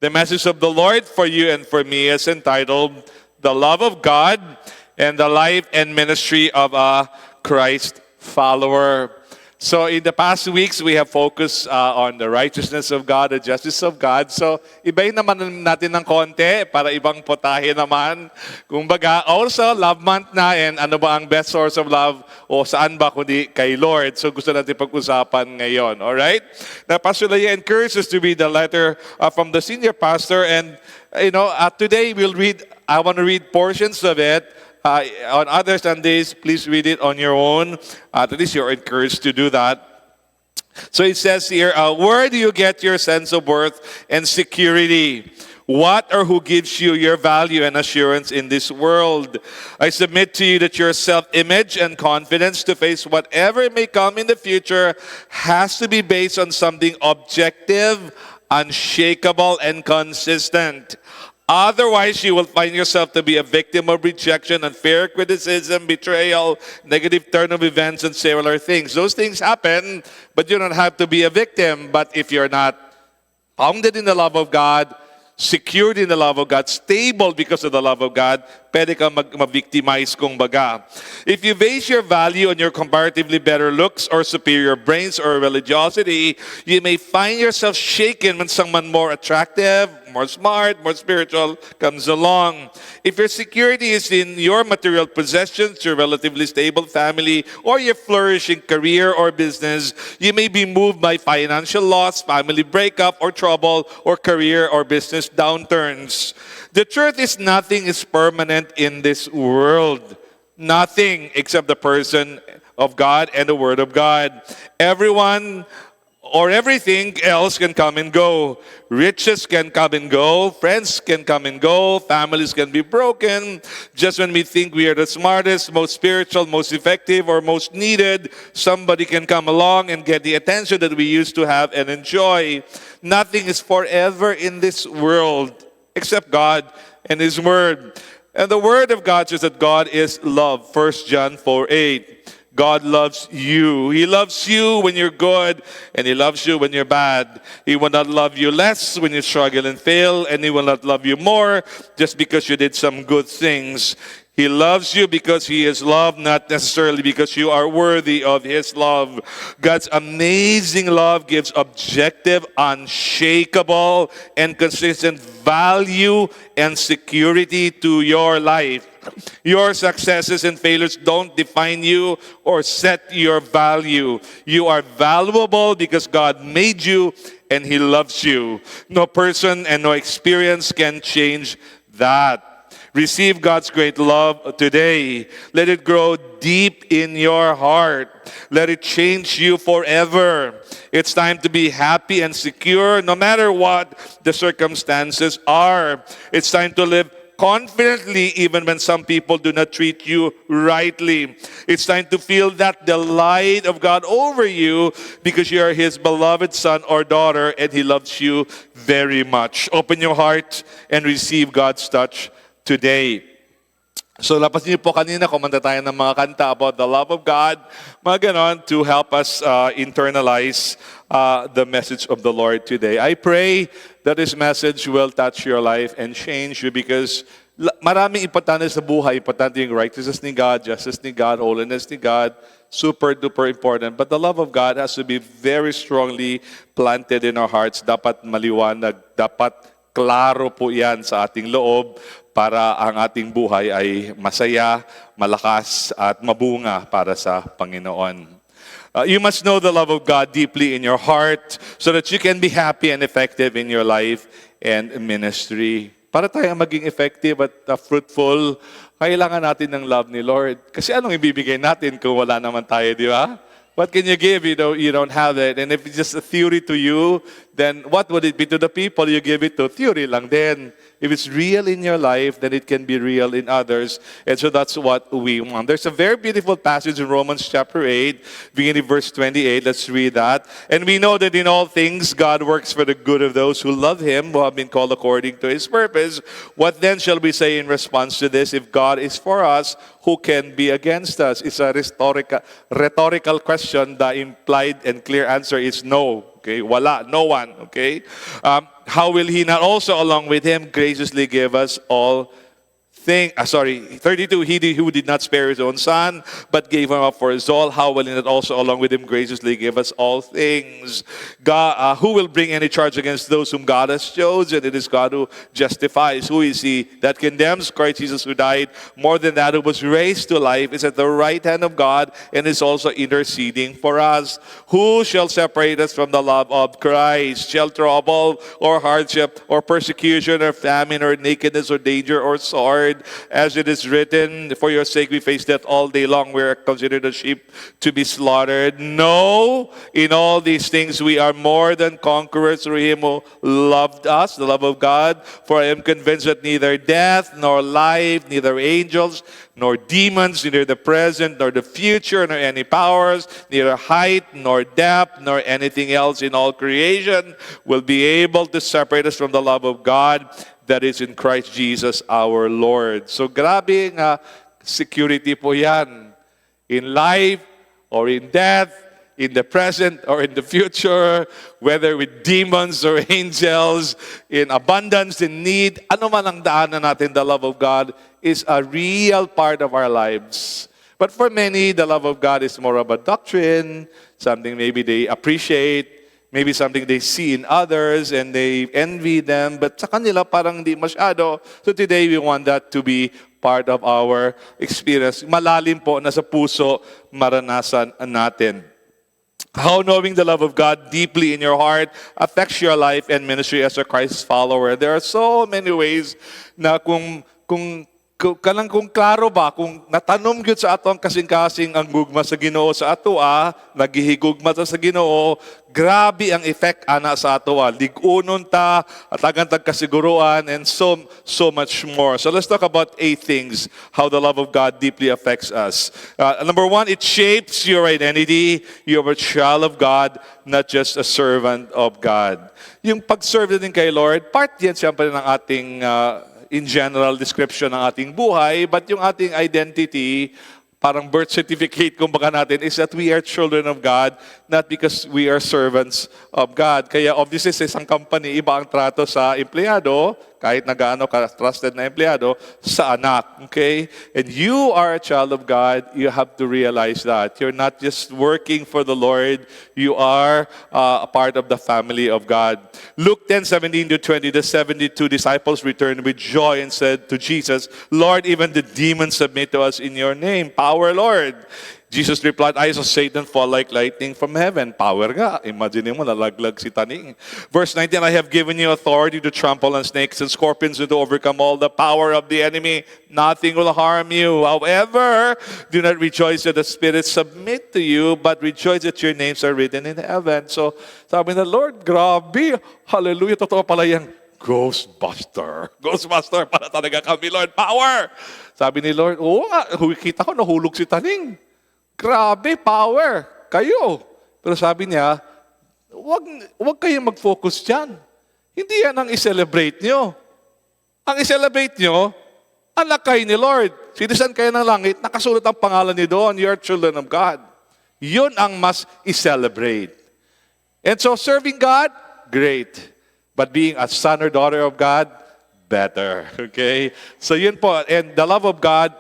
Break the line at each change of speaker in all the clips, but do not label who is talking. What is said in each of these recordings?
The message of the Lord for you and for me is entitled, The Love of God and the Life and Ministry of a Christ Follower. So in the past weeks, we have focused on the righteousness of God, the justice of God. So ibahin naman natin ng konti para ibang putahe naman. Kumbaga, also love month na, and ano ba ang best source of love o saan ba kundi kay Lord. So gusto natin pag-usapan ngayon. Alright? Now, Pastor Leia encourages us to read the letter from the senior pastor, and today I want to read portions of it. On other Sundays, please read it on your own. At least you're encouraged to do that. So it says here, where do you get your sense of worth and security? What or who gives you your value and assurance in this world? I submit to you that your self-image and confidence to face whatever may come in the future has to be based on something objective, unshakable, and consistent. Otherwise, you will find yourself to be a victim of rejection, unfair criticism, betrayal, negative turn of events, and similar things. Those things happen, but you don't have to be a victim. But if you're not founded in the love of God, secured in the love of God, stable because of the love of God, pwede kang ma-victimize kung baga. If you base your value on your comparatively better looks or superior brains or religiosity, you may find yourself shaken when someone more attractive, more smart, more spiritual comes along. If your security is in your material possessions, your relatively stable family, or your flourishing career or business, you may be moved by financial loss, family breakup or trouble, or career or business downturns. The truth is, nothing is permanent in this world. Nothing except the person of God and the Word of God. Everyone or everything else can come and go. Riches can come and go. Friends can come and go. Families can be broken. Just when we think we are the smartest, most spiritual, most effective, or most needed, somebody can come along and get the attention that we used to have and enjoy. Nothing is forever in this world except God and His Word. And the Word of God says that God is love. 1 John 4:8. God loves you. He loves you when you're good, and He loves you when you're bad. He will not love you less when you struggle and fail, and He will not love you more just because you did some good things. He loves you because He is love, not necessarily because you are worthy of His love. God's amazing love gives objective, unshakable, and consistent value and security to your life. Your successes and failures don't define you or set your value. You are valuable because God made you and He loves you. No person and no experience can change that. Receive God's great love today. Let it grow deep in your heart. Let it change you forever. It's time to be happy and secure no matter what the circumstances are. It's time to live confidently even when some people do not treat you rightly. It's time to feel that the light of God over you because you are His beloved son or daughter and He loves you very much. Open your heart and receive God's touch today. So lapas niyo po kanina, kumanta tayo ng mga kanta about the love of God, mga ganon, to help us internalize the message of the Lord today. I pray that this message will touch your life and change you because maraming importante sa buhay. Importante yung righteousness ni God, justice ni God, holiness ni God, super duper important. But the love of God has to be very strongly planted in our hearts. Dapat maliwanag, dapat klaro po yan sa ating loob para ang ating buhay ay masaya, malakas at mabunga para sa Panginoon. You must know the love of God deeply in your heart so that you can be happy and effective in your life and ministry. Para tayo maging effective at fruitful, kailangan natin ng love ni Lord. Kasi anong ibibigay natin kung wala naman tayo, di ba? What can you give? You don't have it. And if it's just a theory to you, then what would it be to the people you give it to? Theory lang din. If it's real in your life, then it can be real in others. And so that's what we want. There's a very beautiful passage in Romans chapter 8, beginning verse 28. Let's read that. And we know that in all things, God works for the good of those who love Him, who have been called according to His purpose. What then shall we say in response to this? If God is for us, who can be against us? It's a rhetorical question. The implied and clear answer is no. Okay, wala, no one. Okay, how will He not also along with Him graciously give us all things? 32, He who did not spare His own Son, but gave Him up for us all, how will He not also along with Him graciously give us all things? God, who will bring any charge against those whom God has chosen? It is God who justifies. Who is He that condemns? Christ Jesus, who died, more than that, who was raised to life, is at the right hand of God, and is also interceding for us. Who shall separate us from the love of Christ? Shall trouble, or hardship, or persecution, or famine, or nakedness, or danger, or sword? As it is written, for your sake we face death all day long. We are considered a sheep to be slaughtered. No, in all these things we are more than conquerors through Him who loved us, the love of God. For I am convinced that neither death, nor life, neither angels, nor demons, neither the present, nor the future, nor any powers, neither height, nor depth, nor anything else in all creation will be able to separate us from the love of God that is in Christ Jesus our Lord. So grabe nga security po yan. In life or in death, in the present or in the future, whether with demons or angels, in abundance, in need, ano man ang daanan natin, the love of God is a real part of our lives. But for many, the love of God is more of a doctrine, something maybe they appreciate, maybe something they see in others and they envy them, but sa kanila parang hindi masyado. So today we want that to be part of our experience. Malalim po na sa puso maranasan natin. How knowing the love of God deeply in your heart affects your life and ministry as a Christ follower. There are so many ways na kung klaro ba, kung natanom gyud sa ato ang kasing-kasing ang gugma sa Ginoo sa ato, naghihigugma ta sa Ginoo, grabe ang effect ana sa ato, ligunon ta, atagan tag kasiguruan, and so much more. So let's talk about 8 things, how the love of God deeply affects us. Number 1, it shapes your identity. You are a child of God, not just a servant of God. Yung pag-serve din kay Lord, part yan siyempre ng ating in general description ng ating buhay, but yung ating identity, parang birth certificate kumbaga natin, is that we are children of God, not because we are servants of God. Kaya obviously sa isang company, iba ang trato sa empleyado, kahit na gaano ka-trusted na empleyado, sa anak. Okay? And you are a child of God, you have to realize that. You're not just working for the Lord, you are a part of the family of God. Luke 10:17-20, the 72 disciples returned with joy and said to Jesus, Lord, even the demons submit to us in your name. Power, Lord. Jesus replied, I saw Satan fall like lightning from heaven. Power nga. Imagine mo, nalaglag si taning. Verse 19, I have given you authority to trample on snakes and scorpions and to overcome all the power of the enemy. Nothing will harm you. However, do not rejoice that the spirits submit to you, but rejoice that your names are written in heaven. So, sabi na, Lord, grabe. Hallelujah. Totoo pala yan. Ghostbuster. Ghostbuster para talaga kami, Lord. Power. Sabi ni Lord, oo nga, kita ko nahulog si taning. Grabe, power. Kayo. Pero sabi niya, wag kayong mag-focus dyan. Hindi yan ang i-celebrate nyo. Ang i-celebrate nyo, anak kayo ni Lord. Citizen kayo ng langit, nakasulat ang pangalan ni doon, you are children of God. Yun ang mas i-celebrate. And so serving God, great. But being a son or daughter of God, better. Okay? So yun po. And the love of God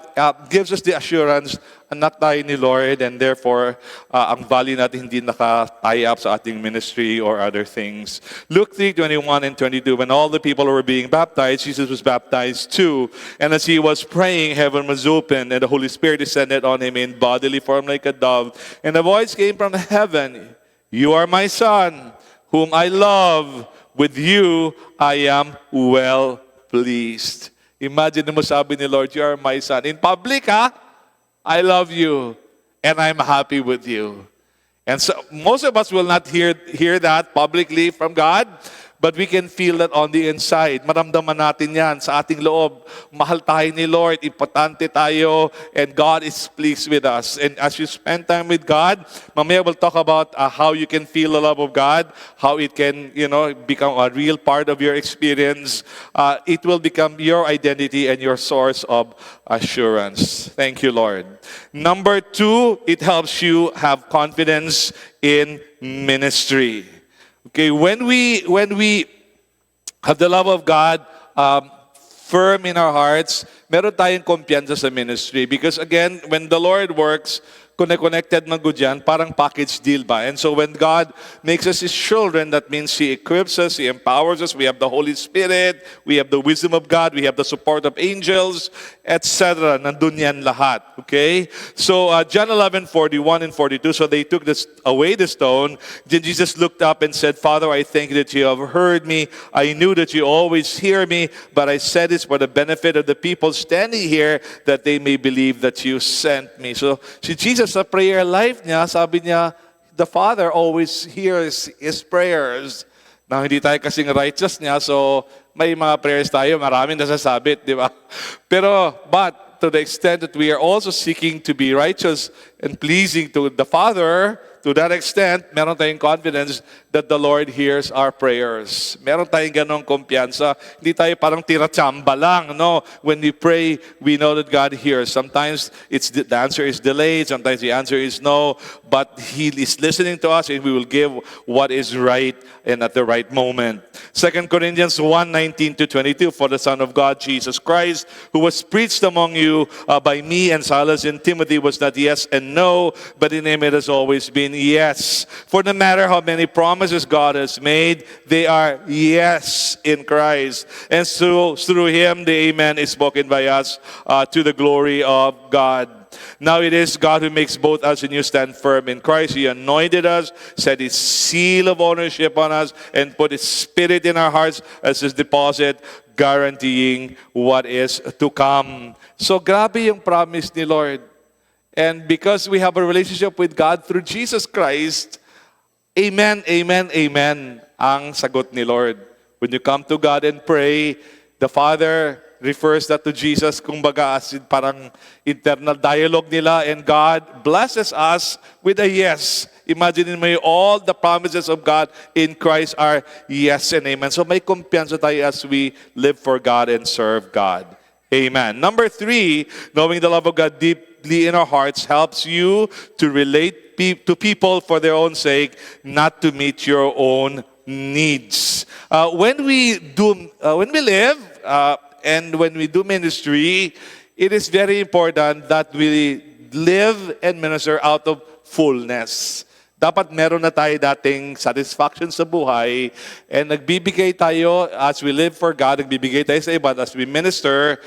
gives us the assurance anak tayo ni Lord, and therefore, ang value natin hindi naka-tie up sa ating ministry or other things. Luke 3:21 and 22, when all the people were being baptized, Jesus was baptized too. And as he was praying, heaven was opened, and the Holy Spirit descended on him in bodily form like a dove. And a voice came from heaven, You are my Son, whom I love. With you, I am well pleased. Imagine mo sabi ni Lord, You are my Son. In public, I love you, and I'm happy with you. And so most of us will not hear that publicly from God, but we can feel that on the inside. Maramdaman natin yan sa ating loob. Mahal tayo ni Lord, importante tayo, and God is pleased with us. And as you spend time with God, mamaya we'll talk about how you can feel the love of God, how it can, become a real part of your experience. It will become your identity and your source of assurance. Thank you, Lord. Number 2, it helps you have confidence in ministry. Okay, when we have the love of God firm in our hearts, meron tayong kumpiyansa sa ministry. Because again, when the Lord works, connected man ko dyan, parang package deal ba? And so when God makes us His children, that means He equips us, He empowers us, we have the Holy Spirit, we have the wisdom of God, we have the support of angels, etc. Nandun yan lahat. Okay? So John 11:41 and 42, so they took away the stone. Then Jesus looked up and said, Father, I thank you that you have heard me. I knew that you always hear me, but I said this for the benefit of the people standing here, that they may believe that you sent me. So si Jesus sa prayer life niya, sabi niya, the Father always hears His prayers. Now, hindi tayo kasing righteous niya, so may mga prayers tayo, maraming nasasabit, di ba? But to the extent that we are also seeking to be righteous and pleasing to the Father, to that extent, meron tayong confidence that the Lord hears our prayers. Meron tayong ganong kumpiyansa. Hindi tayo parang tira-tsamba lang, no? When we pray, we know that God hears. Sometimes the answer is delayed. Sometimes the answer is no. But He is listening to us, and we will give what is right and at the right moment. 2 Corinthians 1:19-22, for the Son of God, Jesus Christ, who was preached among you by me and Silas and Timothy, was not yes and no, but in Him it has always been yes. For no matter how many promises God has made, they are yes in Christ. And so through Him, the amen is spoken by us to the glory of God. Now it is God who makes both us and you stand firm in Christ. He anointed us, set His seal of ownership on us, and put His Spirit in our hearts as His deposit, guaranteeing what is to come. So grabe yung promise ni Lord. And because we have a relationship with God through Jesus Christ, amen, amen, amen ang sagot ni Lord. When you come to God and pray, the Father refers that to Jesus, kumbaga as parang internal dialogue nila, and God blesses us with a yes. Imagine mo all the promises of God in Christ are yes and amen. So may kumpiyansa tayo as we live for God and serve God. Amen. Number 3, knowing the love of God deeply in our hearts helps you to relate to people for their own sake, not to meet your own needs. When we live and when we do ministry, it is very important that we live and minister out of fullness. Dapat meron na tayo dating satisfaction sa buhay, and nagbibigay tayo as we live for God, nagbibigay tayo sa iba as we minister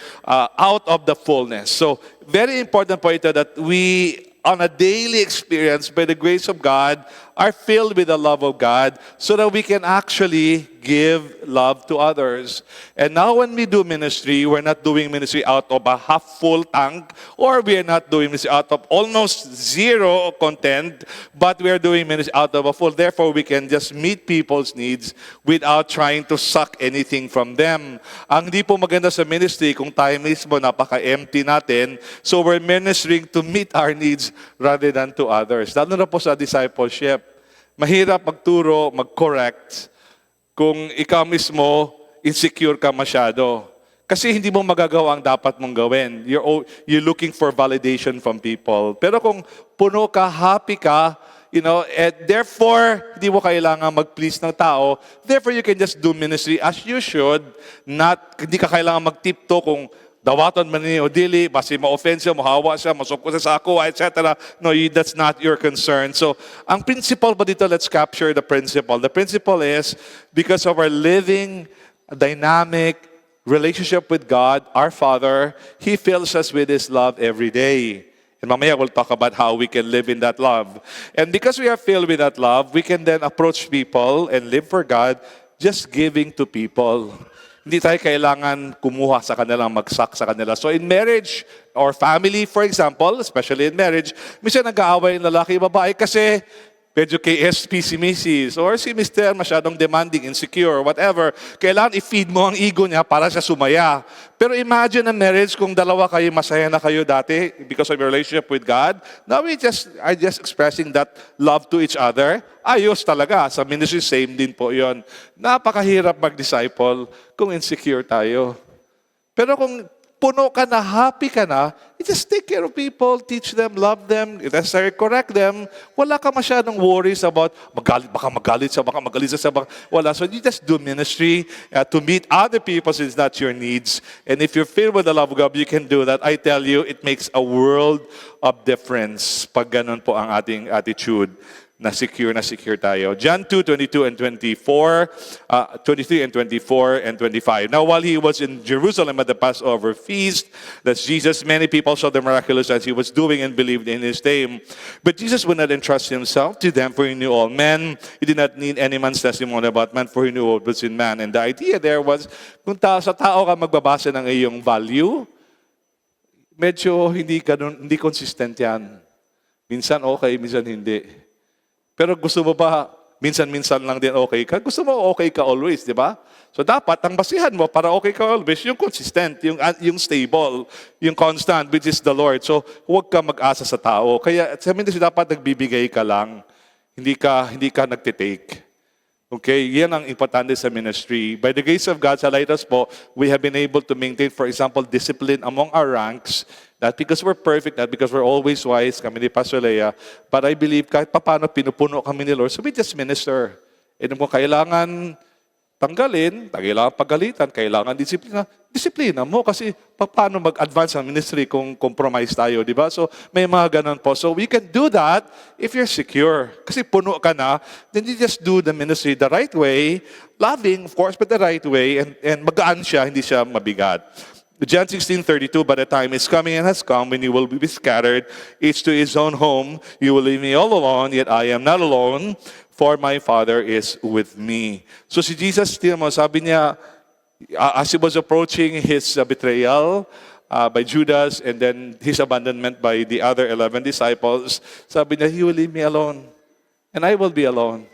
out of the fullness. So, very important po ito that we, on a daily experience, by the grace of God, are filled with the love of God so that we can actually give love to others. And now when we do ministry, we're not doing ministry out of a half-full tank, or we are not doing ministry out of almost zero content, but we are doing ministry out of a full. Therefore, we can just meet people's needs without trying to suck anything from them. Ang di po maganda sa ministry kung tayo mismo napaka-empty natin, so we're ministering to meet our needs rather than to others. Lalo na po sa discipleship. Mahirap magturo, mag-correct kung ikaw mismo insecure ka masyado. Kasi hindi mo magagawa ang dapat mong gawin. You're looking for validation from people. Pero kung puno ka, happy ka, and therefore, hindi mo kailangan mag-please ng tao. Therefore, you can just do ministry as you should. Hindi ka kailangan mag-tipto kung dawaton man ni o dili, basi ma-offense siya, mahawa siya, masukko siya sa ako, etc. No, that's not your concern. So, ang principle pa dito, let's capture the principle. The principle is, because of our living, dynamic relationship with God, our Father, He fills us with His love every day. And mamaya we'll talk about how we can live in that love. And because we are filled with that love, we can then approach people and live for God, just giving to people. Hindi tayo kailangan kumuha sa kanila, magsak sa kanila. So in marriage or family, for example, especially in marriage, minsan nag-aaway ng lalaki babae kasi medyo KSP si Mrs. or si Mr. masyadong demanding, insecure, whatever. Kailangan i-feed mo ang ego niya para siya sumaya. Pero imagine a marriage kung dalawa kayo, masaya na kayo dati because of your relationship with God. Now we are just expressing that love to each other. Ayos talaga. Sa ministry, same din po yon. Napakahirap mag-disciple kung insecure tayo. Pero kung puno ka na, happy ka na, you just take care of people, teach them, love them, if necessary, correct them. Wala ka masyadong worries about baka magalit siya, wala. So you just do ministry to meet other people since that's your needs. And if you're filled with the love of God, you can do that. I tell you, it makes a world of difference pag ganun po ang ating attitude. Na secure tayo. John 2:22 and 24, 23 and 24 and 25. Now, while he was in Jerusalem at the Passover feast, that's Jesus, many people saw the miraculous as he was doing and believed in his name. But Jesus would not entrust himself to them, for he knew all men. He did not need any man's testimony about man, for he knew what was in man. And the idea there was, kung sa tao ka magbabasa ng iyong value, medyo hindi consistent yan. Minsan okay, minsan hindi. Pero gusto mo ba, minsan-minsan lang din okay ka? Gusto mo okay ka always, di ba? So dapat, ang basihan mo para okay ka always, yung consistent, yung stable, yung constant, which is the Lord. So huwag ka mag-asa sa tao. Kaya sa ministry dapat nagbibigay ka lang. Hindi ka nagtitake. Okay, yan ang importante sa ministry. By the grace of God, sa Lighthouse po, we have been able to maintain, for example, discipline among our ranks. Not because we're perfect, not because we're always wise, kami ni Pastor Lea, but I believe kahit paano pinupuno kami ni Lord, so we just minister. And kung kailangan tanggalin, kailangan pagalitan, kailangan disiplina mo kasi paano mag-advance ang ministry kung compromise tayo, di ba? So may mga ganun po. So we can do that if you're secure. Kasi puno ka na, then you just do the ministry the right way, loving, of course, but the right way, and magaan siya, hindi siya mabigat. John 16:32, but the time is coming and has come when you will be scattered, each to his own home. You will leave me all alone, yet I am not alone, for my Father is with me. So si Jesus, sabi niya, as he was approaching his betrayal by Judas and then his abandonment by the other 11 disciples, sabi niya, he will leave me alone, and I will be alone.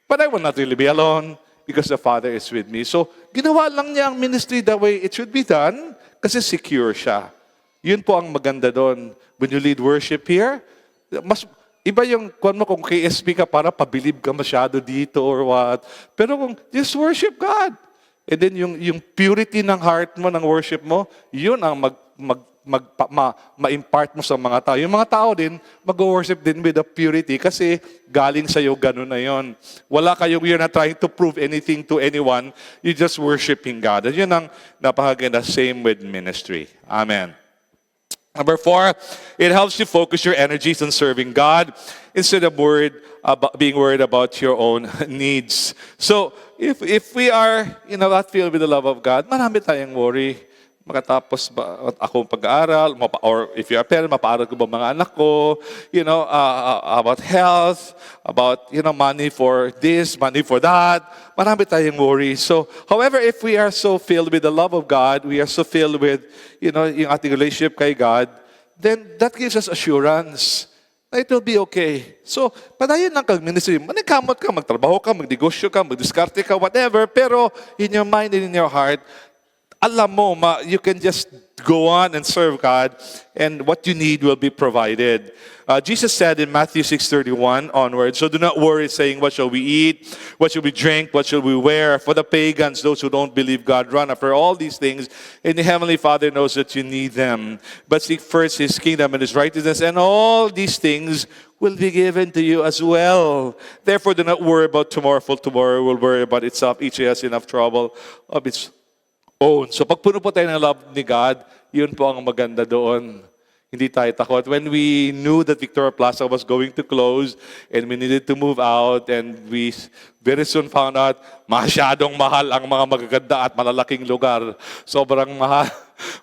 But I will not really be alone, because the Father is with me. So, ginawa lang niya ang ministry the way it should be done kasi secure siya. Yun po ang maganda doon. When you lead worship here, mas iba yung kung KSP ka para pabilib ka masyado dito or what. Pero kung just worship God. And then yung purity ng heart mo, ng worship mo, yun ang ma-impart mo sa mga tao. Yung mga tao din, mag-worship din with the purity kasi galing sa'yo, ganun na yun. You're not trying to prove anything to anyone. You're just worshiping God. And yun ang napakaganda, same with ministry. Amen. Number 4, it helps you focus your energies on serving God instead of being worried about your own needs. So, if we are not filled with the love of God, marami tayong worry. Makatapos ba ako pag-aaral, or if you're a parent, mapaaral ko ba mga anak ko, about health, about money for this, money for that. Marami tayong worry. So, however, if we are so filled with the love of God, we are so filled with yung ating relationship kay God, then that gives us assurance na it will be okay. So, padayon lang kang ministry. Manikamot ka, magtrabaho ka, magnegosyo ka, magdiskarte ka, whatever, pero in your mind and in your heart, alam mo, you can just go on and serve God, and what you need will be provided. Jesus said in Matthew 6:31 onwards, so do not worry, saying, what shall we eat? What shall we drink? What shall we wear? For the pagans, those who don't believe God, run after all these things, and the Heavenly Father knows that you need them. But seek first His kingdom and His righteousness, and all these things will be given to you as well. Therefore, do not worry about tomorrow, for tomorrow will worry about itself. Each has enough trouble of its own. So pag puno po tayo ng love ni God, yun po ang maganda doon. Hindi tayo takot. When we knew that Victoria Plaza was going to close and we needed to move out, and we very soon found out masyadong mahal ang mga magaganda at malalaking lugar. Sobrang mahal.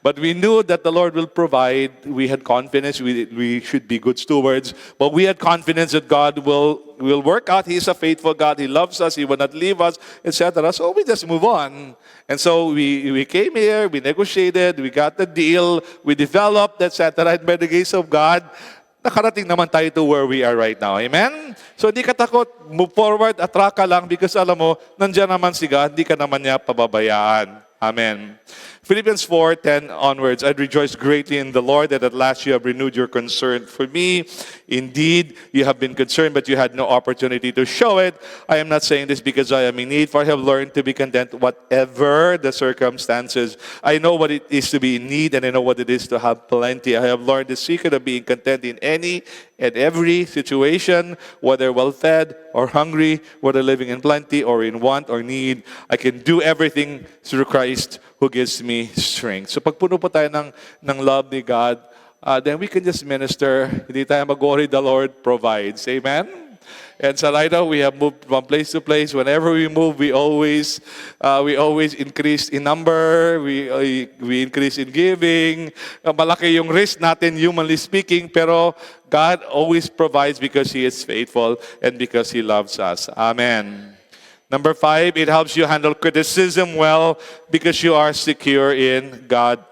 But we knew that the Lord will provide. We had confidence we should be good stewards. But we had confidence that God will work out. He is a faithful God. He loves us. He will not leave us, etc. So we just move on. And so we came here, we negotiated, we got the deal, we developed, etc. And by the grace of God, nakarating naman tayo to where we are right now. Amen? So hindi ka takot, move forward, attract ka lang because alam mo, nandiyan naman si God, hindi ka naman niya pababayaan. Amen. Philippians 4:10 onwards, I'd rejoice greatly in the Lord that at last you have renewed your concern for me. Indeed, you have been concerned, but you had no opportunity to show it. I am not saying this because I am in need, for I have learned to be content whatever the circumstances. I know what it is to be in need, and I know what it is to have plenty. I have learned the secret of being content in any and every situation, whether well-fed or hungry, whether living in plenty or in want or need. I can do everything through Christ who gives me strength. So pag puno po tayo ng love ni God, then we can just minister. Hindi tayo mag-worry, the Lord provides. Amen? And sa Lido, we have moved from place to place. Whenever we move, we always increase in number. We increase in giving. Malaki yung risk natin, humanly speaking, pero God always provides because He is faithful and because He loves us. Amen. Number 5, it helps you handle criticism well because you are secure in God.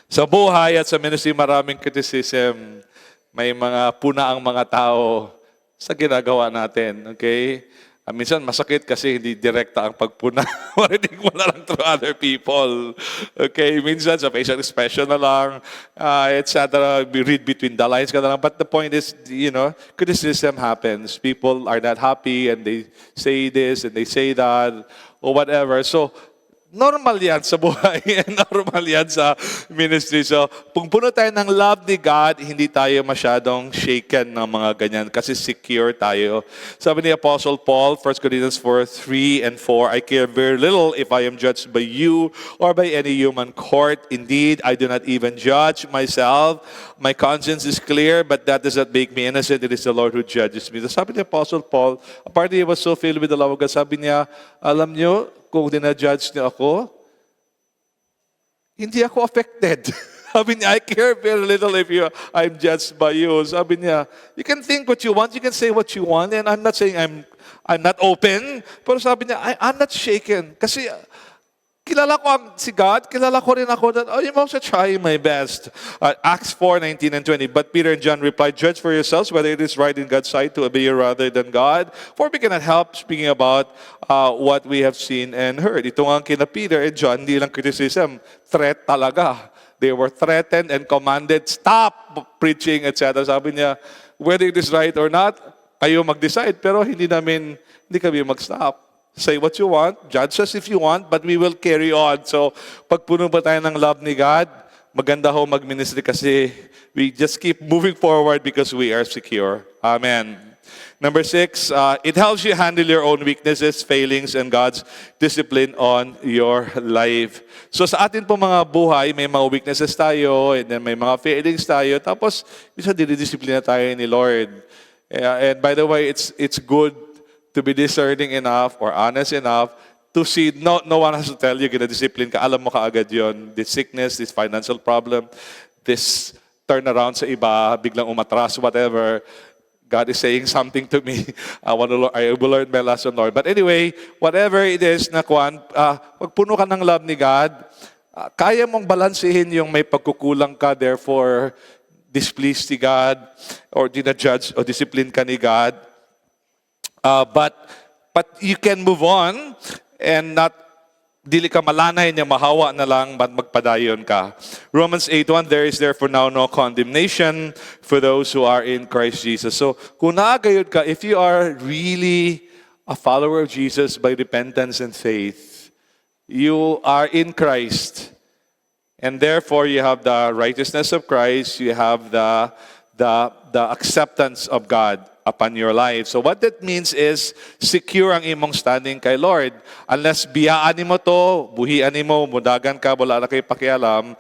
Sa buhay at sa ministry, maraming criticism. May mga puna ang mga tao sa ginagawa natin, okay? Minsan masakit kasi hindi direkta ang pagpuna. Marinig mo na lang through other people. Okay, minsan sa facial expression na lang, etc. We read between the lines ka na lang. But the point is, criticism happens. People are not happy and they say this and they say that or whatever. So, normal yan sa buhay. Normal yan sa ministry. So, kung puno tayo ng love ni God, hindi tayo masyadong shaken ng mga ganyan kasi secure tayo. Sabi ni Apostle Paul, 1 Corinthians 4:3 and 4, I care very little if I am judged by you or by any human court. Indeed, I do not even judge myself. My conscience is clear, but that does not make me innocent. It is the Lord who judges me. Sabi ni Apostle Paul, apparently he was so filled with the love of God, sabi niya, alam niyo, kung dinajudge niyo ako, hindi ako affected. Sabi niya, I care very little if I'm judged by you. Sabi niya, you can think what you want, you can say what you want, and I'm not saying I'm not open, pero sabi niya, I'm not shaken. Kasi kilala ko si God, kilala ko rin ako that I'm also trying my best. Acts 4:19 and 20. But Peter and John replied, judge for yourselves whether it is right in God's sight to obey you rather than God. For we cannot help speaking about what we have seen and heard. Ito nga kina Peter and John, hindi lang criticism, threat talaga. They were threatened and commanded, stop preaching, etc. Sabi niya, whether it is right or not, kayo mag-decide. Pero hindi kami mag-stop. Say what you want, judge us if you want, but we will carry on. So, pag puno ba tayo ng love ni God, maganda ho mag-ministry kasi we just keep moving forward because we are secure. Amen. Number 6, it helps you handle your own weaknesses, failings, and God's discipline on your life. So sa atin po mga buhay, may mga weaknesses tayo, and then may mga failings tayo, tapos isa dinidisiplina tayo ni Lord. And by the way, it's good to be discerning enough or honest enough to see, no one has to tell you, gina-discipline ka, alam mo kaagad yon. This sickness, this financial problem, this turnaround sa iba, biglang umatras, whatever. God is saying something to me. I will learn my lesson, Lord. But anyway, whatever it is na pag puno ka ng love ni God, kaya mong balansehin yung may pagkukulang ka, therefore, displeased si God, or dinajudge o discipline ka ni God. But you can move on and not dili ka malanay niya, mahawa na lang, magpadayon ka. Romans 8:1, there is therefore now no condemnation for those who are in Christ Jesus. So, kung naagayod ka, if you are really a follower of Jesus by repentance and faith, you are in Christ. And therefore, you have the righteousness of Christ, you have the acceptance of God upon your life. So what that means is, secure ang imong standing kay Lord. Unless biyaan mo to, buhian mo, mudagan ka, wala na kay pakialam,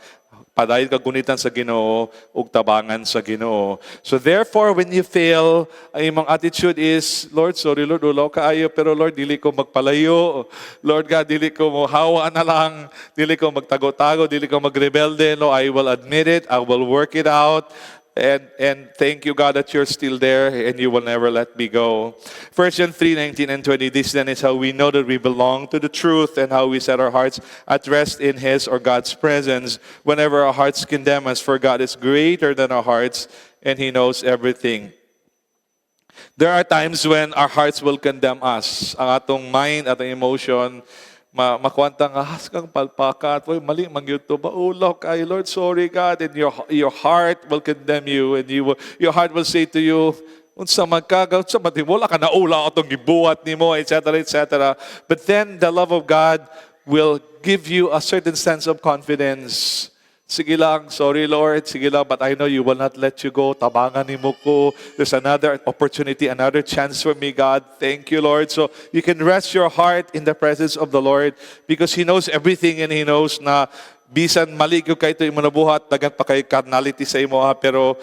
padayon ka gunitan sa Ginoo, ug tabangan sa Ginoo. So therefore, when you fail, ang imong attitude is, Lord, sorry Lord, ulaw kaayo, pero Lord, dili ko magpalayo. Lord God, dili ko hawa na lang, dili ko magtago-tago, dili ko magrebelde. No, I will admit it, I will work it out. And thank you, God, that you're still there and you will never let me go. 1 John 3:19 and 20, this then is how we know that we belong to the truth and how we set our hearts at rest in His or God's presence whenever our hearts condemn us. For God is greater than our hearts and He knows everything. There are times when our hearts will condemn us. Ang atong mind, atong emotion, makwanta nga, kang palpakat, mali mang YouTube, ulaw kay Lord, sorry God, and your heart will condemn you, and your heart will say to you, unsa magkagaw, unsa mati, wala ka na ulaw atong gibuhat nimo, etc., etc. But then the love of God will give you a certain sense of confidence. Sige lang, sorry Lord, sige lang, but I know you will not let you go. Tabangan ni mo ko. There's another opportunity, another chance for me, God. Thank you, Lord. So you can rest your heart in the presence of the Lord because He knows everything and He knows na bisan mali ko kayo ito yung manabuhat, dagan pa kay carnality sa imo, pero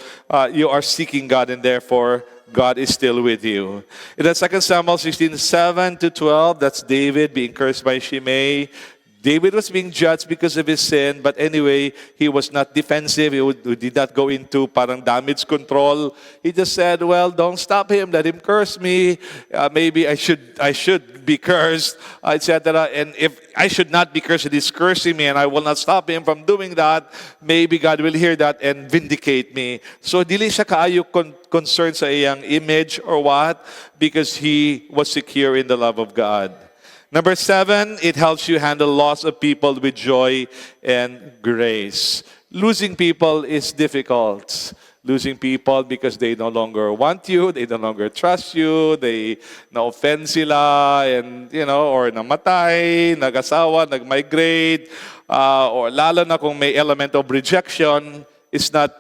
you are seeking God and therefore God is still with you. In that 2 Samuel 16:7-12, that's David being cursed by Shimei. David was being judged because of his sin, but anyway, he was not defensive. He did not go into parang damage control. He just said, well, don't stop him. Let him curse me. Maybe I should be cursed, etc. And if I should not be cursed, he's cursing me and I will not stop him from doing that, maybe God will hear that and vindicate me. So, dili siya kaayo concerned sa iyang image or what, because he was secure in the love of God. Number 7, it helps you handle loss of people with joy and grace. Losing people is difficult. Losing people because they no longer want you, they no longer trust you, they na-offend sila, and or namatay, nag-asawa, nag-migrate, or lalo na kung may element of rejection, it's not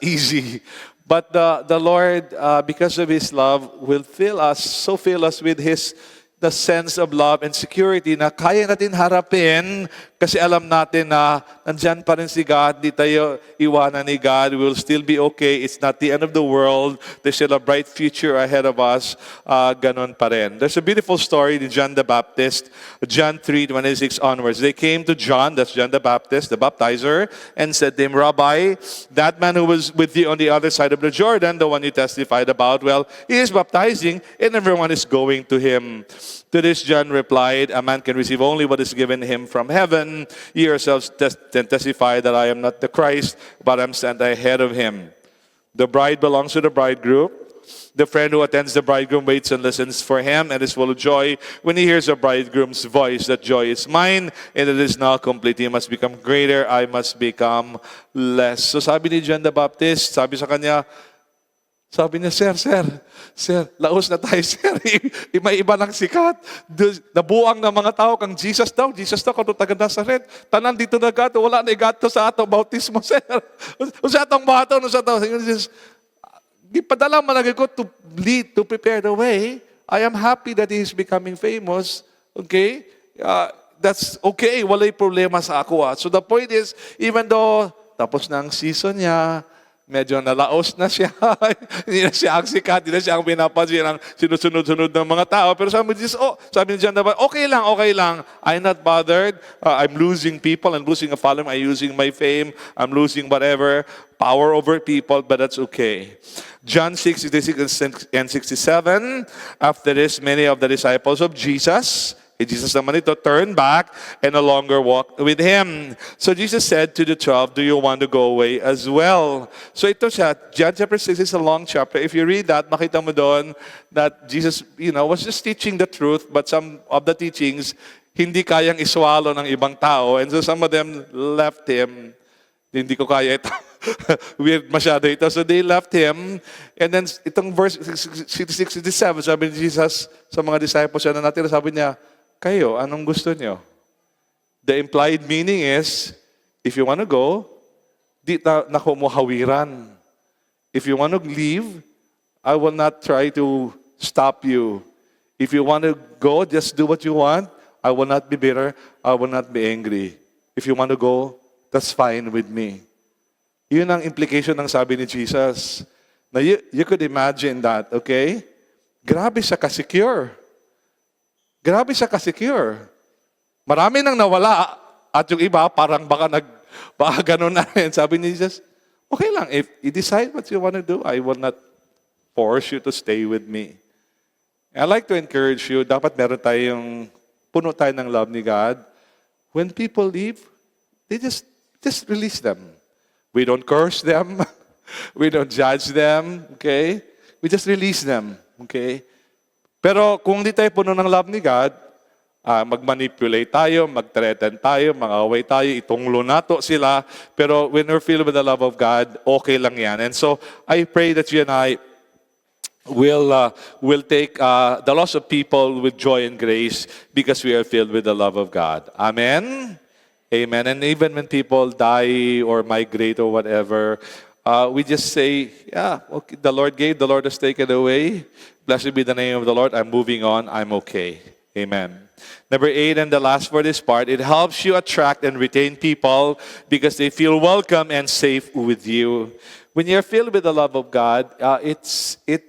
easy. But the Lord, because of His love, will fill us with the sense of love and security na kaya natin harapin kasi alam natin na nandyan pa rin si God, di tayo iwanan ni God, we will still be okay, it's not the end of the world, there's still a bright future ahead of us, ganon pa rin. There's a beautiful story in John the Baptist, John 3:26 onwards. They came to John, that's John the Baptist, the baptizer, and said to him, Rabbi, that man who was with you on the other side of the Jordan, the one you testified about, well, he is baptizing and everyone is going to him. To this John replied, a man can receive only what is given him from heaven. You yourselves testify that I am not the Christ, but I am sent ahead of him. The bride belongs to the bridegroom. The friend who attends the bridegroom waits and listens for him and is full of joy when he hears the bridegroom's voice. That joy is mine and it is now complete. He must become greater, I must become less. So sabi ni John the Baptist, sabi niya, Sir, laos na tayo, Sir. May iba ng sikat. Nabuang na mga tao kang Jesus daw kato taga Nazaret. Tanan dito na gato, wala na igato sa ato bautismo, Sir. Usa atong bato, usa atong Jesus. Gipadala malagi ko to lead, to prepare the way. I am happy that he is becoming famous. Okay? That's okay. Walay problema sa ako. So the point is, even though tapos na ang season niya, medyo nalaos na siya. Hindi na siya ang sikat, hindi na siya ang pinapansin ng sinusunod-sunod ng mga tao. Pero sabi ni John, okay lang. I'm not bothered. I'm losing people. I'm losing a following. I'm losing my fame. I'm losing whatever, power over people, but that's okay. John 6:66 and 67, after this, many of the disciples of Jesus naman ito, turned back and no longer walked with Him. So Jesus said to the 12, do you want to go away as well? So ito siya, John chapter 6 is a long chapter. If you read that, makita mo doon that Jesus, was just teaching the truth, but some of the teachings, hindi kayang iswalo ng ibang tao. And so some of them left Him. Hindi ko kaya ito. Weird masyado ito. So they left Him. And then itong verse 67, sabi ni Jesus sa mga disciples na natira, sabi niya, kayo, anong gusto niyo? The implied meaning is, if you want to go, di na ko mo hawiran. If you want to leave, I will not try to stop you. If you want to go, just do what you want. I will not be bitter. I will not be angry. If you want to go, that's fine with me. Yun ang implication ng sabi ni Jesus. Now, you could imagine that, okay? Grabe siya ka-secure. Marami nang nawala at yung iba parang baka ganun na rin. Sabi ni Jesus, okay lang, if you decide what you want to do, I will not force you to stay with me. I'd like to encourage you, dapat meron tayong puno tayo ng love ni God. When people leave, they just release them. We don't curse them. We don't judge them. Okay? We just release them. Okay? Pero kung di tayo puno ng love ni God, Mag-manipulate tayo, mag-threaten tayo, mag-away tayo, itunglo nato sila. Pero when we're filled with the love of God, okay lang yan. And so, I pray that you and I will take the loss of people with joy and grace because we are filled with the love of God. Amen? Amen. And even when people die or migrate or whatever, we just say, yeah, okay, the Lord gave, the Lord has taken away. Blessed be the name of the Lord. I'm moving on. I'm okay. Amen. Number 8, and the last for this part, it helps you attract and retain people because they feel welcome and safe with you. When you're filled with the love of God, it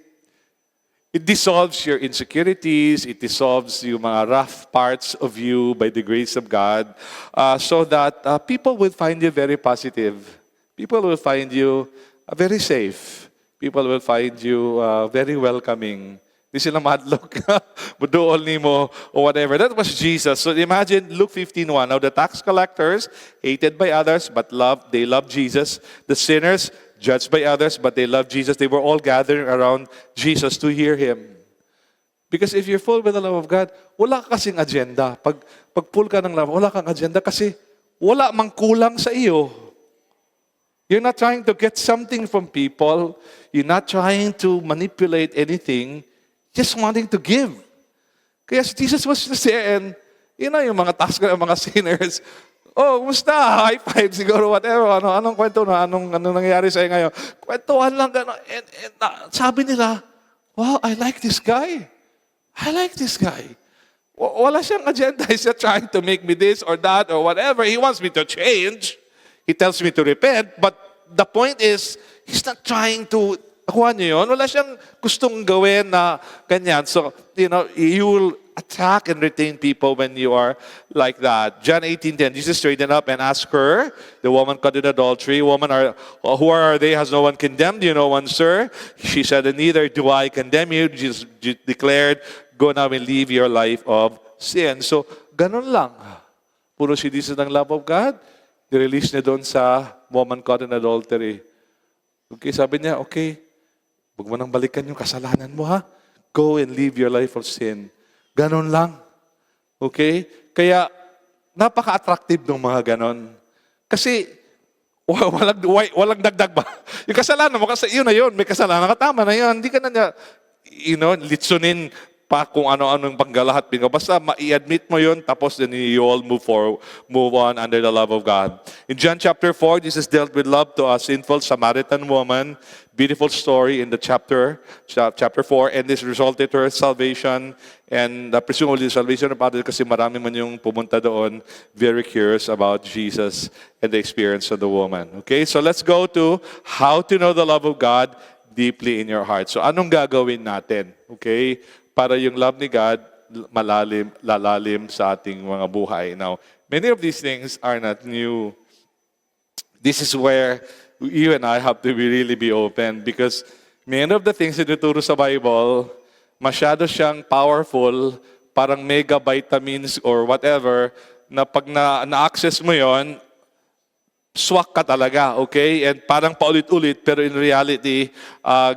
dissolves your insecurities. It dissolves yung mga rough parts of you by the grace of God, so that people will find you very positive. People will find you very safe. People will find you very welcoming. Di sila madlock, budool nimo, or whatever. That was Jesus. So imagine Luke 15:1. Now the tax collectors, hated by others, but they loved Jesus. The sinners, judged by others, but they loved Jesus. They were all gathering around Jesus to hear Him. Because if you're full with the love of God, wala ka kasing agenda. Pag full ka ng love, wala kang agenda kasi wala mang kulang sa iyo. You're not trying to get something from people. You're not trying to manipulate anything. Just wanting to give. Kaya si Jesus was just there and, yung mga task ng mga sinners, oh, kumusta? High five siguro, whatever. Anong kwento na? Anong nangyayari sa'yo ngayon? Kwentuhan lang gano'n. And sabi nila, wow, I like this guy. I like this guy. Wala siyang agenda. He's not trying to make me this or that or whatever. He wants me to change. He tells me to repent. But the point is, he's not trying to, nakuha niyo yun? Wala siyang gustong gawin na ganyan. So, you will attract and retain people when you are like that. John 18:10, Jesus straightened up and asked her, the woman caught in adultery, woman, who are they? Has no one condemned you? No one, sir. She said, neither do I condemn you. Jesus declared, go now and leave your life of sin. So, ganun lang. Puro si Jesus ng love of God, nirelease niya doon sa woman caught in adultery. Okay, sabi niya, okay, huwag mo nang balikan yung kasalanan mo, ha? Go and live your life of sin. Ganon lang. Okay? Kaya, napaka-attractive ng mga ganon. Kasi, walang dagdag ba? Yung kasalanan mo, kasi yun na yun, may kasalanan ka, tama na yun. Hindi ka na niya, litsunin pa kung ano-ano yung panggalahat. Basta ma-i-admit mo yun, tapos then you all move on under the love of God. In John chapter 4, Jesus dealt with love to a sinful Samaritan woman. Beautiful story in the chapter 4, and this resulted to her salvation, and presumably the salvation of others kasi marami man yung pumunta doon, very curious about Jesus and the experience of the woman. Okay, so let's go to how to know the love of God deeply in your heart. So anong gagawin natin? Okay, para yung love ni God lalalim sa ating mga buhay. Now, many of these things are not new. This is where you and I have to really be open because many of the things that ituturo sa Bible, masyado siyang powerful, parang mega vitamins or whatever, na pag na-access mo yon, swak ka talaga, okay? And parang paulit-ulit, pero in reality,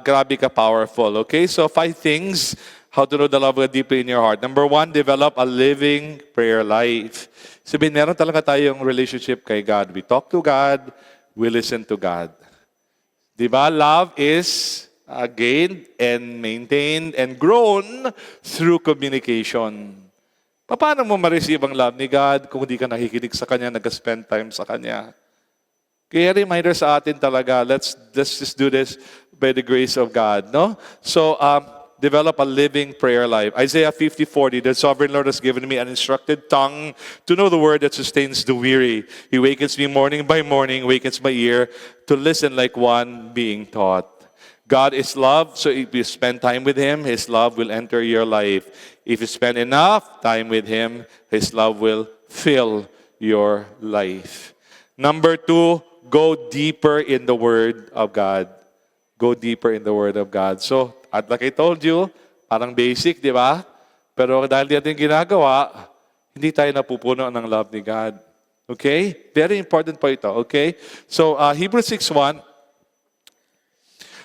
grabe ka powerful, okay? So 5 things how to know the love of God deeply in your heart. Number 1, develop a living prayer life. Sabihin, meron talaga tayong relationship kay God. We talk to God, we listen to God. Diba? Love is gained and maintained and grown through communication. Paano mo ma-receive ang love ni God kung hindi ka nakikinig sa Kanya, nag-spend time sa Kanya? Kaya reminder sa atin talaga, let's just do this by the grace of God, no? So, develop a living prayer life. Isaiah 50:40, the sovereign Lord has given me an instructed tongue to know the word that sustains the weary. He wakens me morning by morning, wakens my ear to listen like one being taught. God is love, so if you spend time with Him, His love will enter your life. If you spend enough time with Him, His love will fill your life. Number 2, go deeper in the Word of God. Go deeper in the Word of God. So, like I told you, parang basic, di ba? Pero dahil di natin ginagawa, hindi tayo napupuno ng love ni God. Okay? Very important po ito, okay? So, Hebrews 6:1,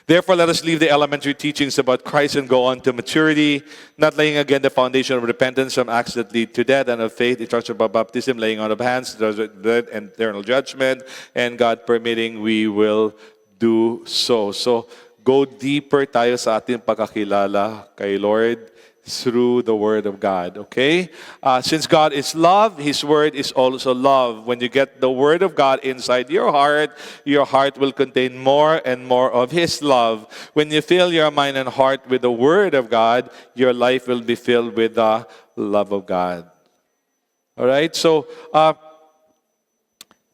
Therefore, let us leave the elementary teachings about Christ and go on to maturity, not laying again the foundation of repentance from acts that lead to death, and of faith, instruction about baptism, laying on of hands, death and eternal judgment, and God permitting, we will do so. So, go deeper tayo sa ating pagkakilala kay Lord through the Word of God, okay? Since God is love, His Word is also love. When you get the Word of God inside your heart will contain more and more of His love. When you fill your mind and heart with the Word of God, your life will be filled with the love of God. All right? So,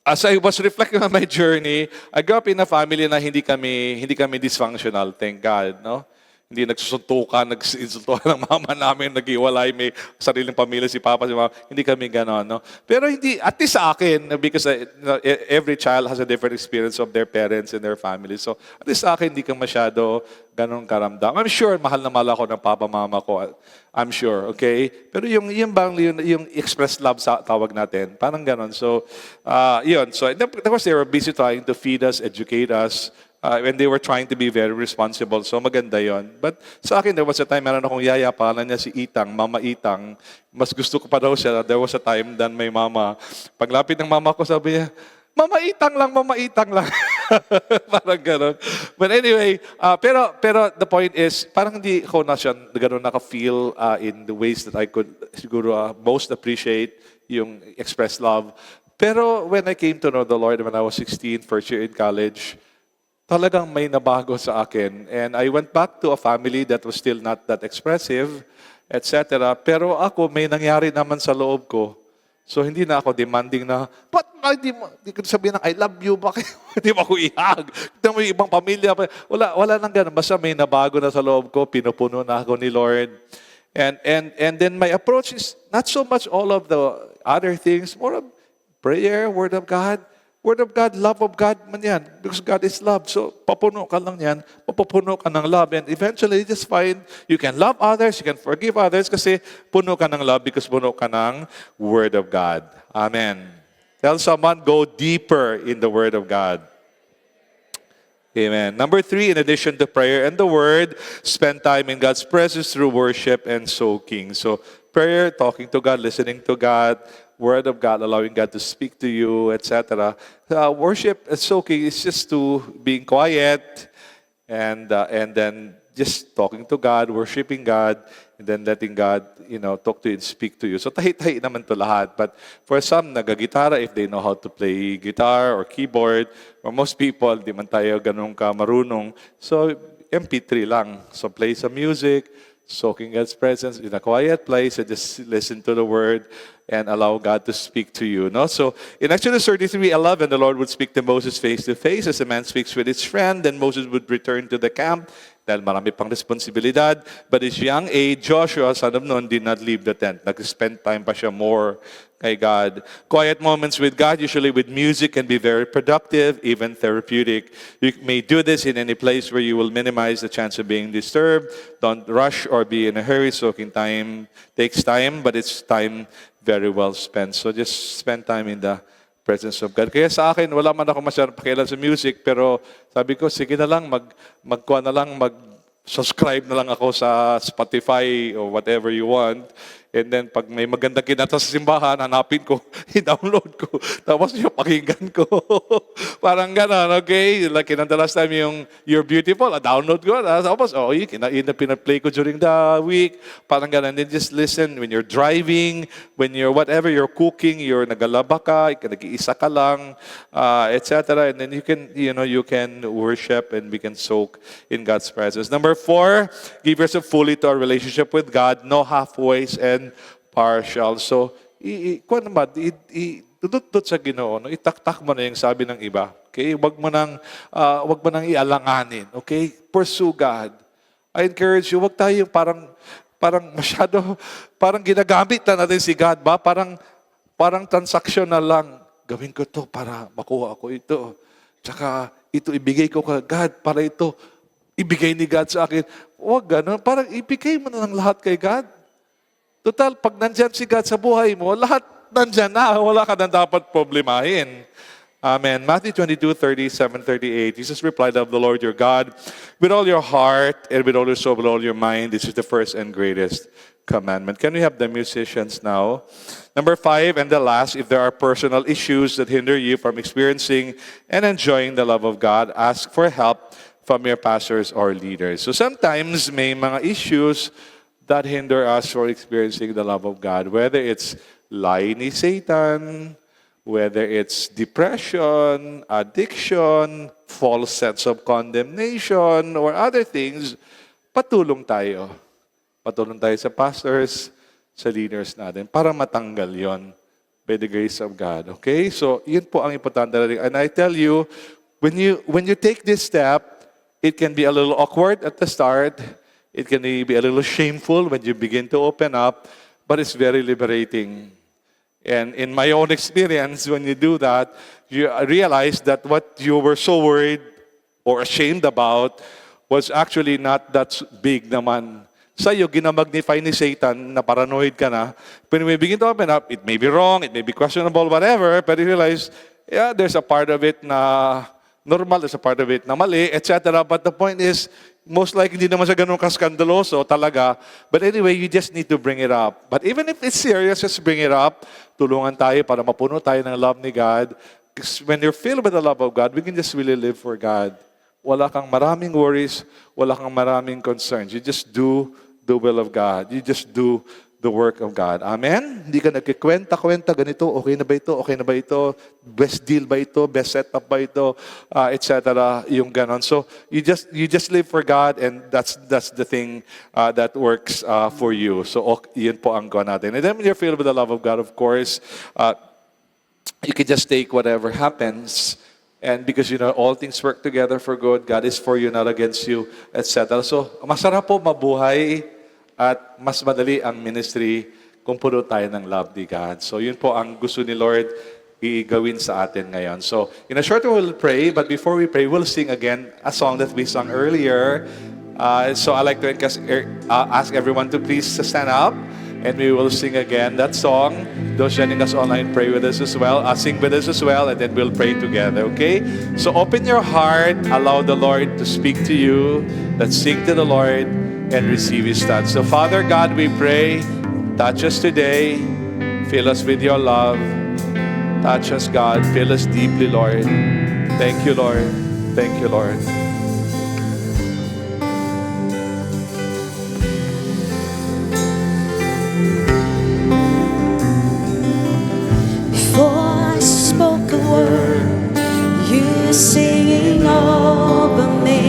as I was reflecting on my journey, I grew up in a family na hindi kami dysfunctional, thank God, no? Hindi nagsusuntukan, nagsinsultuhan ng mama namin, nag-iwalay, may sariling pamilya si Papa, si Mama. Hindi kami gano'n, no? Pero hindi, at least sa akin, because every child has a different experience of their parents and their family. So, at least sa akin, hindi ka masyado ganun karamdam. I'm sure, mahal na mahal ako ng Papa, Mama ko. I'm sure, okay? Pero yung express love sa tawag natin, parang gano'n. So, yun. So, of course, they were busy trying to feed us, educate us, when they were trying to be very responsible. So maganda yon. But sa akin, there was a time, meron akong yaya, pangalan niya si Itang, Mama Itang. Mas gusto ko pa daw siya. There was a time than my mama. Paglapit ng mama ko, sabi niya, Mama Itang lang, Mama Itang lang. Parang gano'n. But anyway, pero the point is, parang hindi ko na siya gano'n naka-feel in the ways that I could siguro most appreciate yung express love. Pero when I came to know the Lord when I was 16, first year in college, talagang may nabago sa akin. And I went back to a family that was still not that expressive, etc. Pero ako, may nangyari naman sa loob ko. So hindi na ako demanding na, di ko sabihin na, I love you, bakit hindi mo ako ihag? Tignan mo yung ibang pamilya. Wala nang ganun. Basta may nabago na sa loob ko, pinupuno na ako ni Lord. And then my approach is not so much all of the other things, more of prayer, Word of God, love of God man yan. Because God is love. So, papuno ka lang yan. Papupuno ka ng love. And eventually, you just find you can love others, you can forgive others kasi puno ka ng love because puno ka ng Word of God. Amen. Tell someone, go deeper in the Word of God. Amen. Number 3, in addition to prayer and the Word, spend time in God's presence through worship and soaking. So, prayer, talking to God, listening to God, Word of God, allowing God to speak to you, etc. Worship and soaking is just to being quiet and then just talking to God, worshiping God, and then letting God, talk to you and speak to you. So tahi-tahi naman to lahat. But for some, nagagitara, if they know how to play guitar or keyboard, or most people, di man tayo ganun ka marunong. So MP3 lang. So play some music, soaking God's presence in a quiet place and just listen to the Word and allow God to speak to you. No? So in Exodus 33:11, the Lord would speak to Moses face to face as a man speaks with his friend. Then Moses would return to the camp dahil marami pang responsibilidad. But his young age, Joshua, son of Nun, did not leave the tent. Nag-spend time pa siya more kay God. Quiet moments with God, usually with music, can be very productive, even therapeutic. You may do this in any place where you will minimize the chance of being disturbed. Don't rush or be in a hurry. Soaking time takes time, but it's time very well spent. So just spend time in the presence of God. Kaya sa akin, wala man ako masyadong pakialam sa music, pero sabi ko, sige na lang, mag-subscribe na lang ako sa Spotify or whatever you want. And then, pag may magandang kinata sa simbahan, hanapin ko, i-download ko, tapos yung pakinggan ko. Parang gano'n, okay? Like, the last time yung You're Beautiful, download ko. Tapos, yun na pinaplay ko during the week. Parang gano'n. Then just listen when you're driving, when you're whatever, you're cooking, you're nagalaba ka, nag-iisa ka lang, etc. And then you can worship and we can soak in God's presence. Number 4, give yourself fully to our relationship with God. No halfways and partial. So, dudot sa Ginoo, no? Itaktak mo na yung sabi ng iba. Okay? Wag mo nang ialanganin. Okay? Pursue God. I encourage you, wag tayo parang masyado, parang ginagamit na natin si God ba? Parang transactional lang. Gawin ko to para makuha ko ito. Tsaka ito ibigay ko kay God para ito ibigay ni God sa akin. Wag ganun. Parang ibigay mo na ng lahat kay God. Total, pag nandyan si God sa buhay mo, lahat nandyan na. Wala ka na dapat problemahin. Amen. Matthew 22:37-38. Jesus replied, "Love the Lord your God with all your heart and with all your soul, with all your mind. This is the first and greatest commandment." Can we have the musicians now? Number 5 and the last, if there are personal issues that hinder you from experiencing and enjoying the love of God, ask for help from your pastors or leaders. So sometimes may mga issues that hinder us from experiencing the love of God, whether it's lie ni Satan, whether it's depression, addiction, false sense of condemnation, or other things, patulong tayo. Patulong tayo sa pastors, sa leaders natin, para matanggal yon by the grace of God. Okay? So, yun po ang importante. And I tell you, when you take this step, it can be a little awkward at the start. It can be a little shameful when you begin to open up, but it's very liberating. And in my own experience, when you do that, you realize that what you were so worried or ashamed about was actually not that big naman. Sa'yo, ginamagnify ni Satan na paranoid ka na. When we begin to open up, it may be wrong, it may be questionable, whatever, but you realize, yeah, there's a part of it na normal, there's a part of it na mali, etc. But the point is, most likely hindi naman siya ganun kaskandaloso talaga. But anyway, you just need to bring it up. But even if it's serious, just bring it up. Tulungan tayo para mapuno tayo ng love ni God. Because when you're filled with the love of God, we can just really live for God. Wala kang maraming worries, wala kang maraming concerns. You just do the will of God. You just do the work of God. Amen? Hindi ka nagkikwenta-kwenta, ganito, okay na ba ito, best deal ba ito, best setup ba ito, etc. Yung ganon. So, you just live for God, and that's the thing that works for you. So, yun po ang gawa natin. And then when you're filled with the love of God, of course, you can just take whatever happens. And because all things work together for good, God is for you, not against you, etc. So, masarap po mabuhay at mas madali ang ministry kung puno tayo ng love ni God. So, yun po ang gusto ni Lord i-gawin sa atin ngayon. So, in a short while, we'll pray. But before we pray, we'll sing again a song that we sung earlier. So, I'd like to ask everyone to please stand up. And we will sing again that song. Those joining us online, pray with us as well. Sing with us as well, and then we'll pray together, okay? So open your heart. Allow the Lord to speak to you. Let's sing to the Lord and receive His touch. So Father God, we pray, touch us today. Fill us with your love. Touch us, God. Fill us deeply, Lord. Thank you, Lord. Thank you, Lord.
Spoke a word, you singing over me.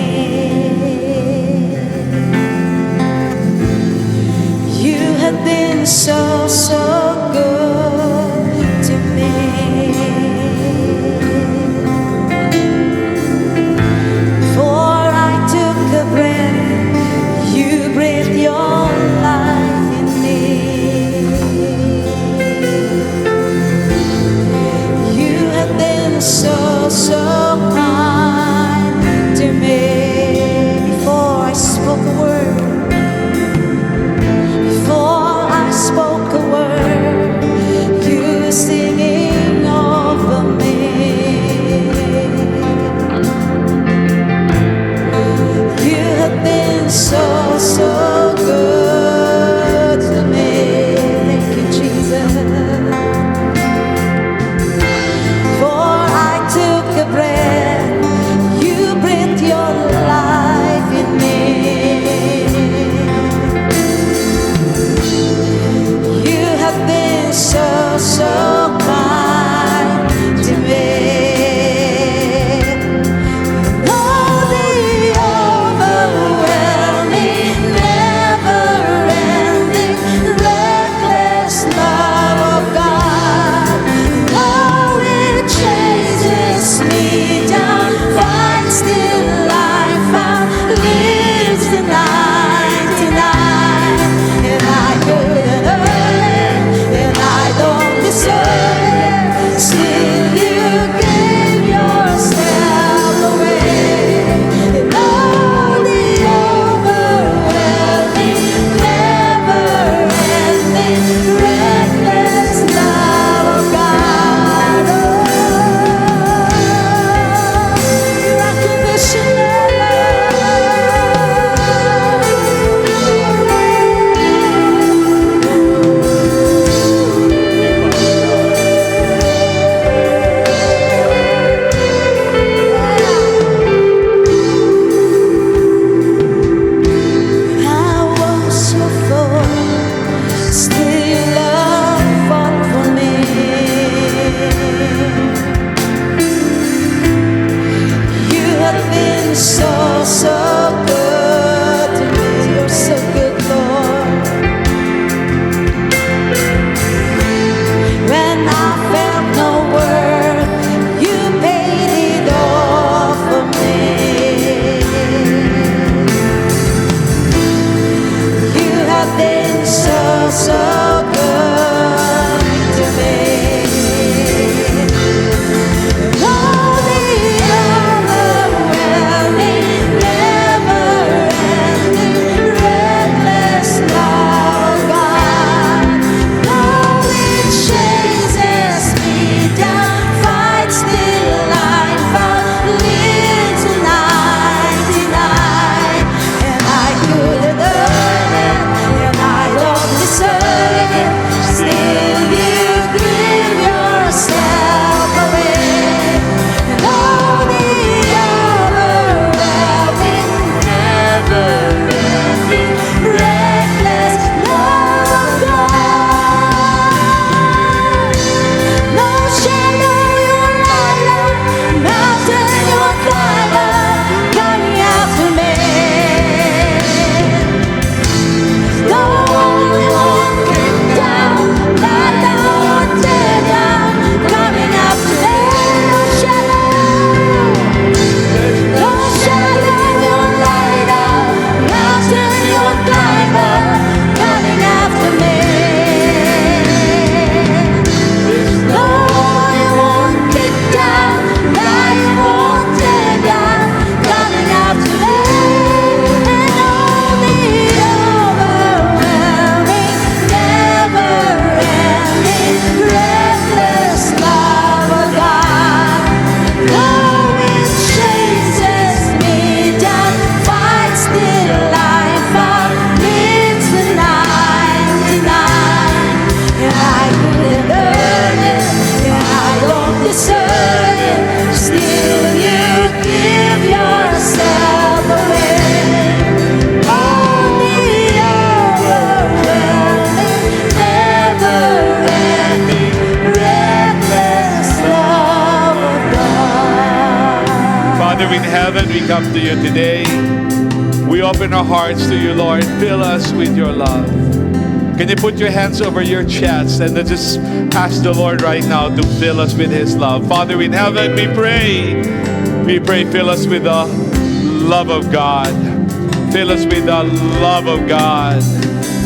You have been so good to me.
Father in heaven, we come to you today. We open our hearts to you, Lord. Fill us with your love. Can you put your hands over your chest and then just ask the Lord right now to fill us with his love? Father in heaven, we pray. We pray, fill us with the love of God. Fill us with the love of God.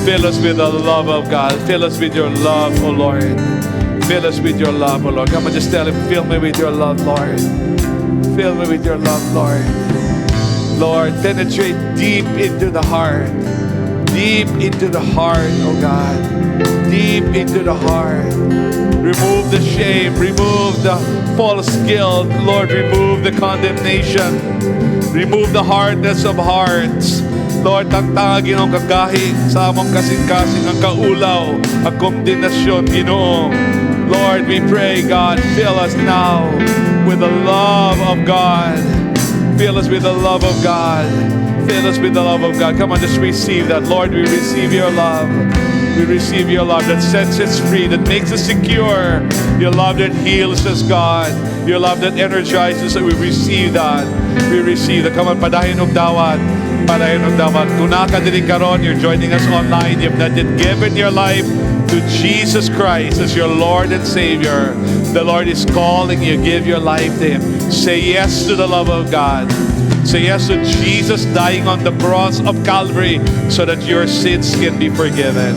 Fill us with the love of God. Fill us with your love, oh Lord. Fill us with your love, oh Lord. Come on, just tell him, fill me with your love, Lord. Fill me with your love, Lord. Lord, penetrate deep into the heart. Deep into the heart, oh God. Deep into the heart. Remove the shame. Remove the false guilt. Lord, remove the condemnation. Remove the hardness of hearts. Lord, tangtanga Ginoo kagahi sa among kasing-kasing ang kaulaw, ang kondinasyon, Ginoo. Lord, we pray, God, fill us now with the love of God. Fill us with the love of God. Fill us with the love of God. Come on, just receive that. Lord, we receive your love. We receive your love that sets us free, that makes us secure. Your love that heals us, God. Your love that energizes us. We receive that. We receive that. Come on, padahin og dawat. Padahin og dawat. Kung nakadiri karon, you're joining us online. You've not yet given your life to Jesus Christ as your Lord and Savior. The Lord is calling you. Give your life to him. Say yes to the love of God. Say yes to Jesus dying on the cross of Calvary so that your sins can be forgiven.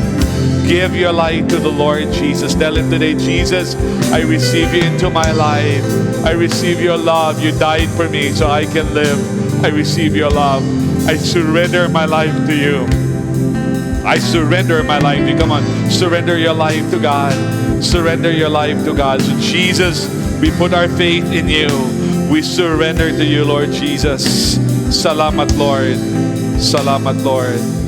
Give your life to the Lord Jesus. Tell him today, Jesus, I receive you into my life. I receive your love. You died for me so I can live. I receive your love. I surrender my life to you. I surrender my life to you. Come on, surrender your life to God. Surrender your life to God. So Jesus, we put our faith in you. We surrender to you, Lord Jesus. Salamat, Lord. Salamat, Lord.